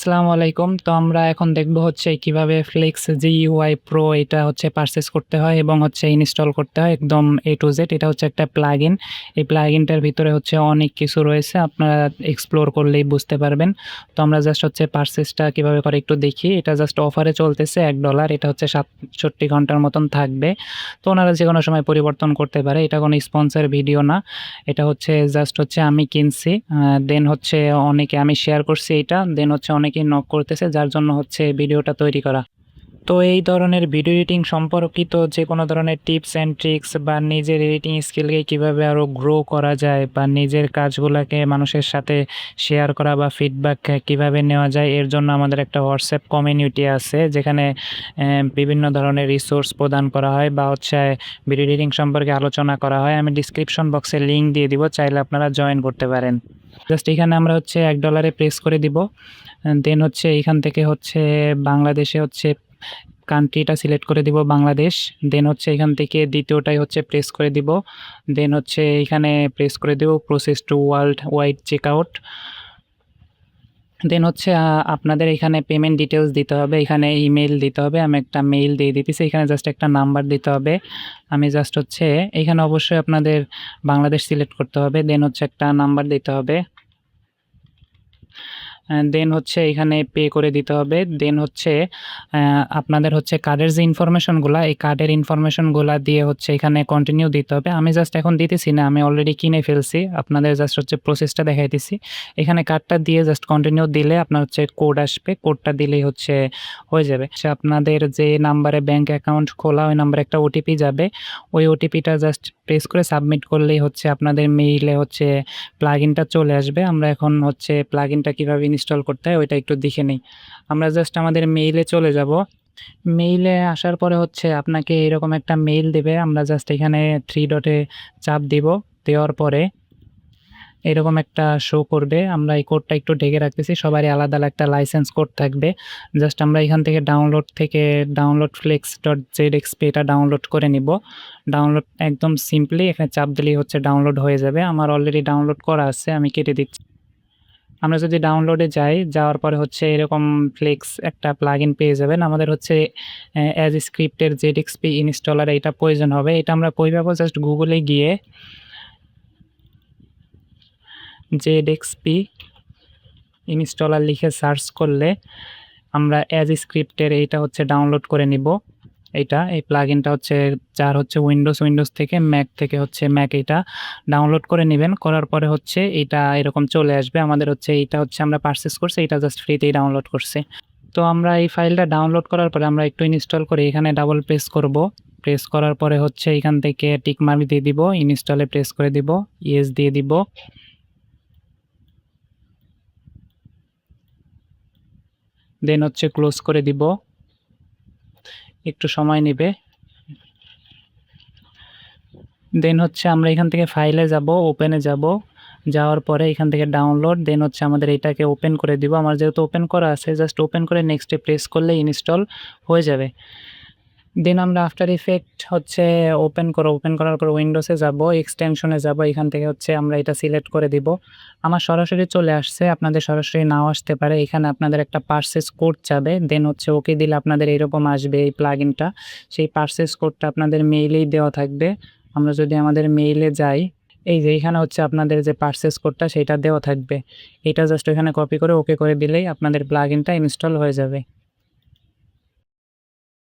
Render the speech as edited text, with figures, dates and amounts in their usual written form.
আসসালামু আলাইকুম। তো আমরা এখন দেখব হচ্ছে কিভাবে Flex GUI Pro এটা হচ্ছে পারচেজ করতে হয় এবং হচ্ছে ইনস্টল করতে হয় একদম A to Z। এটা হচ্ছে একটা প্লাগইন। এই প্লাগইনটার ভিতরে হচ্ছে অনেক কিছু রয়েছে। আপনারা এক্সপ্লোর করলেই বুঝতে পারবেন। তো আমরা জাস্ট হচ্ছে পারচেজটা কিভাবে করে একটু দেখি। এটা জাস্ট অফারে চলতেছে $1। এটা হচ্ছে ৬৭ ঘন্টার মতন থাকবে। তো ওনারা যেকোনো সময় পরিবর্তন করতে পারে। এটা কোনো স্পন্সর ভিডিও না। এটা হচ্ছে জাস্ট হচ্ছে আমি কিনছি। দেন হচ্ছে অনেকে আমি শেয়ার করছি এইটা। দেন হচ্ছে অনেকেই নক করতেছে যার জন্য হচ্ছে ভিডিওটা তৈরি করা। তো এই ধরনের ভিডিও এডিটিং সম্পর্কিত যেকোনো ধরনের টিপস অ্যান্ড ট্রিক্স বা নিজের এডিটিং স্কিলকে কীভাবে আরও গ্রো করা যায় বা নিজের কাজগুলাকে মানুষের সাথে শেয়ার করা বা ফিডব্যাক কীভাবে নেওয়া যায় এর জন্য আমাদের একটা হোয়াটসঅ্যাপ কমিউনিটি আছে যেখানে বিভিন্ন ধরনের রিসোর্স প্রদান করা হয় বা হচ্ছে ভিডিও এডিটিং সম্পর্কে আলোচনা করা হয়। আমি ডিসক্রিপশন বক্সে লিঙ্ক দিয়ে দিব, চাইলে আপনারা জয়েন করতে পারেন। জাস্ট এখানে আমরা হচ্ছে $1 প্রেস করে দিব। দেন হচ্ছে এইখান থেকে হচ্ছে বাংলাদেশে হচ্ছে কান্ট্রিটা সিলেক্ট করে দিব বাংলাদেশ। দেন হচ্ছে এখান থেকে দ্বিতীয়টাই হচ্ছে প্রেস করে দিব। দেন হচ্ছে এইখানে প্রেস করে দেব process to world wide checkout. Then হচ্ছে আপনাদের এখানে পেমেন্ট ডিটেইলস দিতে হবে। এখানে ইমেইল দিতে হবে। আমি একটা মেইল দিয়ে দিতেছি। এখানে জাস্ট একটা নাম্বার দিতে হবে। আমি জাস্ট হচ্ছে এখানে অবশ্যই আপনাদের বাংলাদেশ সিলেক্ট করতে হবে। দেন হচ্ছে একটা নাম্বার দিতে হবে। দেন হচ্ছে এখানে পে করে দিতে হবে। দেন হচ্ছে আপনাদের হচ্ছে কার্ডের যে ইনফরমেশনগুলা, এই কার্ডের ইনফরমেশনগুলা দিয়ে হচ্ছে এখানে কন্টিনিউ দিতে হবে। আমি জাস্ট এখন দিতেছি না, আমি অলরেডি কিনে ফেলছি। আপনাদের জাস্ট হচ্ছে প্রসেসটা দেখাইতেছি। এখানে কার্ডটা দিয়ে জাস্ট কন্টিনিউ দিলে আপনার হচ্ছে কোড আসবে। কোডটা দিলেই হচ্ছে হয়ে যাবে। আপনাদের যে নাম্বারে ব্যাংক অ্যাকাউন্ট খোলা, ওই নাম্বারে একটা ওটিপি যাবে। ওই ওটিপিটা জাস্ট প্রেস করে সাবমিট করলেই হচ্ছে আপনাদের মেইলে হচ্ছে প্লাগইনটা চলে আসবে। আমরা এখন হচ্ছে প্লাগইনটা কীভাবে ইনস্টল করতে হয় ওইটা একটু দেখে নিই। আমরা জাস্ট আমাদের মেইলে চলে যাব। মেইলে আসার পরে হচ্ছে আপনাকে এরকম একটা মেইল দেবে। আমরা জাস্ট এখানে 3 ডটে চাপ দিব। দেওয়ার পরে এরকম একটা শো করবে। আমরা এই কোডটা একটু ঢেকে রাখতেছি। সবারই আলাদা একটা লাইসেন্স কোড থাকবে। জাস্ট আমরা এখান থেকে ডাউনলোড flex.zxp এটা ডাউনলোড করে নিব। ডাউনলোড একদম সিম্পলি এখানে চাপ দিলেই হচ্ছে ডাউনলোড হয়ে যাবে। আমার অলরেডি ডাউনলোড করা আছে, আমি কেটে দিচ্ছি। আমরা যদি ডাউনলোডে যাই, যাওয়ার পরে হচ্ছে এরকম ফ্লেক্স একটা প্লাগইন পেয়ে যাবেন। আমাদের হচ্ছে অ্যাজ স্ক্রিপ্টের ZXP ইনস্টলার এটা প্রয়োজন হবে। এটা আমরা কই পাবো? জাস্ট গুগলে গিয়ে ZXP ইনস্টলার লিখে সার্চ করলে আমরা অ্যাজ স্ক্রিপ্টের এইটা হচ্ছে ডাউনলোড করে নিব। এই প্লাগইনটা হচ্ছে যার হচ্ছে উইন্ডোজ থেকে ম্যাক থেকে হচ্ছে ম্যাক এটা ডাউনলোড করে নেবেন। করার পরে হচ্ছে এটা এরকম চলে আসবে। আমাদের হচ্ছে এইটা হচ্ছে আমরা পারচেজ করছি, এটা জাস্ট ফ্রিতেই ডাউনলোড করছি। তো আমরা এই ফাইলটা ডাউনলোড করার পরে আমরা একটু ইনস্টল করে এখানে ডাবল প্রেস করব। প্রেস করার পরে হচ্ছে এখান থেকে টিক মার্ক দিয়ে দিব, ইনস্টলে প্রেস করে দিব, ইয়েস দিয়ে দিব। দেন হচ্ছে ক্লোজ করে দিব। একটু সময় নেবে। দেন হচ্ছে আমরা এখান থেকে ফাইলে যাব, ওপেনে যাব। যাওয়ার পরে এখান থেকে ডাউনলোড, দেন হচ্ছে আমাদের এটাকে ওপেন করে দিব। আমার যেহেতু ওপেন করা আছে, জাস্ট ওপেন করে নেক্সটে প্রেস করলে ইনস্টল হয়ে যাবে। দেন আমরা আফটার ইফেক্ট হচ্ছে ওপেন করার পর উইন্ডোজে যাব, এক্সটেনশনে যাব। এখান থেকে হচ্ছে আমরা এটা সিলেক্ট করে দিব। আমার সরাসরি চলে আসছে, আপনাদের সরাসরি নাও আসতে পারে। এখানে আপনাদের একটা পারচেজ কোড চাবে। দেন হচ্ছে ওকে দিলে আপনাদের এরকম আসবে এই প্লাগইনটা। সেই পারচেজ কোডটা আপনাদের মেইলেই দেওয়া থাকবে। আমরা যদি আমাদের মেইলে যাই, এই যে এখানে হচ্ছে আপনাদের যে পারচেজ কোডটা সেইটা দেওয়া থাকবে। এটা জাস্ট এখানে কপি করে ওকে করে দিলেই আপনাদের প্লাগইনটা ইনস্টল হয়ে যাবে।